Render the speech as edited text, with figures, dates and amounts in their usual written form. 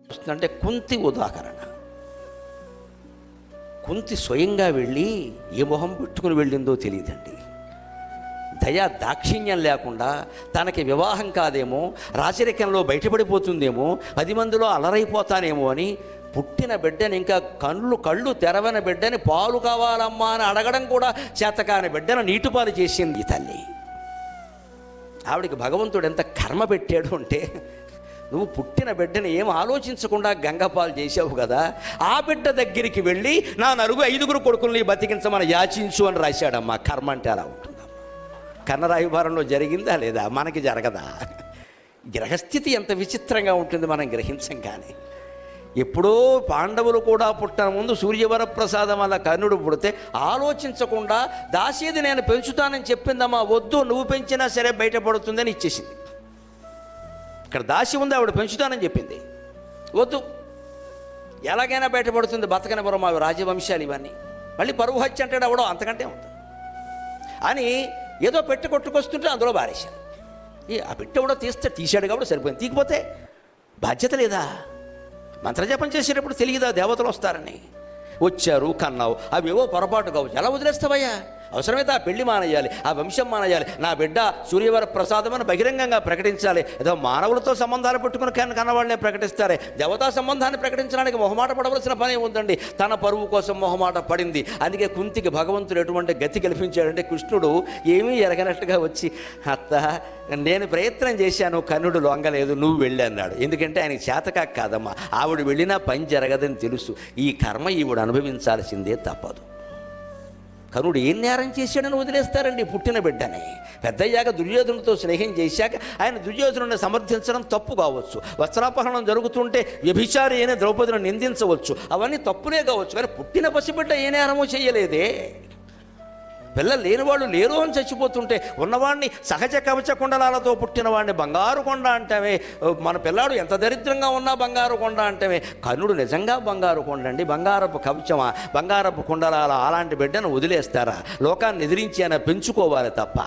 వస్తుందంటే కుంతి ఉదాహరణ. కుంతి స్వయంగా వెళ్ళి ఏ మొహం పెట్టుకుని వెళ్ళిందో తెలియదండి. దయా దాక్షిణ్యం లేకుండా తనకి వివాహం కాదేమో, రాచరికంలో బయటపడిపోతుందేమో, 10 మందిలో అలరైపోతానేమో అని పుట్టిన బిడ్డని, ఇంకా కళ్ళు తెరవని బిడ్డని పాలు కావాలమ్మా అని అడగడం కూడా చేతకాని బిడ్డను నీటిపాలు చేసింది ఈ తల్లి. ఆవిడికి భగవంతుడు ఎంత కర్మ పెట్టాడు అంటే, నువ్వు పుట్టిన బిడ్డని ఏం ఆలోచించకుండా గంగపాలు చేసావు కదా, ఆ బిడ్డ దగ్గరికి వెళ్ళి నా 5 కొడుకుల్ని బతికించమని యాచించు అని రాశాడమ్మా. కర్మ అంటే అలా ఉంటుందమ్మా. కన్నరాయుభారంలో జరిగిందా లేదా? మనకి జరగదా? గ్రహస్థితి ఎంత విచిత్రంగా ఉంటుంది మనం గ్రహించం. కానీ ఎప్పుడో పాండవులు కూడా పుట్టన ముందు సూర్యవరప్రసాదం వల్ల కర్ణుడు పుడితే ఆలోచించకుండా దాసీది నేను పెంచుతానని చెప్పిందమ్మా. వద్దు, నువ్వు పెంచినా సరే బయటపడుతుందని ఇచ్చేసింది. ఇక్కడ దాసి ఉంది, ఆవిడ పెంచుతానని చెప్పింది. వద్దు, ఎలాగైనా బయటపడుతుంది, బతకని పరువు మా రాజవంశాలు ఇవన్నీ, మళ్ళీ పరువు హత్య అంటాడు అవడం, అంతకంటే ఉంటుంది అని ఏదో పెట్టి కొట్టుకొస్తుంటే అందులో బారేశాడు. ఆ పెట్టి కూడా తీశాడు కాబట్టి సరిపోయింది. తీకపోతే బాధ్యత లేదా? మంత్రజపం చేసేటప్పుడు తెలియదా దేవతలు వస్తారని? వచ్చారు, కన్నావు, అవేవో పొరపాటు కావచ్చు, ఎలా వదిలేస్తావయ్యా? అవసరమైతే ఆ పెళ్లి మానేయాలి, ఆ వంశం మానేయాలి, నా బిడ్డ సూర్యవర ప్రసాదం అని బహిరంగంగా ప్రకటించాలి. ఏదో మానవులతో సంబంధాలు పెట్టుకుని కన్నవాళ్ళనే ప్రకటిస్తారే, దేవతా సంబంధాన్ని ప్రకటించడానికి మొహమాట పడవలసిన పని ఉందండి. తన పరువు కోసం మొహమాట పడింది. అందుకే కుంతికి భగవంతుడు ఎటువంటి గతి కల్పించాడంటే, కృష్ణుడు ఏమీ ఎరగనట్టుగా వచ్చి, అత్త నేను ప్రయత్నం చేశాను, కర్ణుడు లొంగలేదు, నువ్వు వెళ్ళి అన్నాడు. ఎందుకంటే ఆయనకి చేతకాక కాదమ్మా, ఆవిడ వెళ్ళినా పని జరగదని తెలుసు. ఈ కర్మ ఈవిడ అనుభవించాల్సిందే, తప్పదు. కర్ణుడు ఏం నేరం చేశాడని వదిలేస్తారండి పుట్టిన బిడ్డని? పెద్దయ్యాక దుర్యోధనుడితో స్నేహం చేశాక ఆయన దుర్యోధనుడిని సమర్థించడం తప్పు కావచ్చు, వస్త్రాపహరణం జరుగుతుంటే వ్యభిచారి అయిన ద్రౌపదిని నిందించవచ్చు, అవన్నీ తప్పులే కావచ్చు. కానీ పుట్టిన పసిబిడ్డ ఏ నేరమో చేయలేదే. పిల్లలు లేనివాళ్ళు లేరు అని చచ్చిపోతుంటే ఉన్నవాడిని సహజ కవచ కుండలాలతో పుట్టిన వాడిని బంగారు కొండ అంటామే. మన పిల్లాడు ఎంత దరిద్రంగా ఉన్నా బంగారు కొండ అంటామే. కర్ణుడు నిజంగా బంగారు కొండ అండి. బంగారపు కవచమా, బంగారపు కుండలాల అలాంటి బిడ్డను వదిలేస్తారా? లోకాన్ని ఎదిరించి ఆయన పెంచుకోవాలి తప్ప.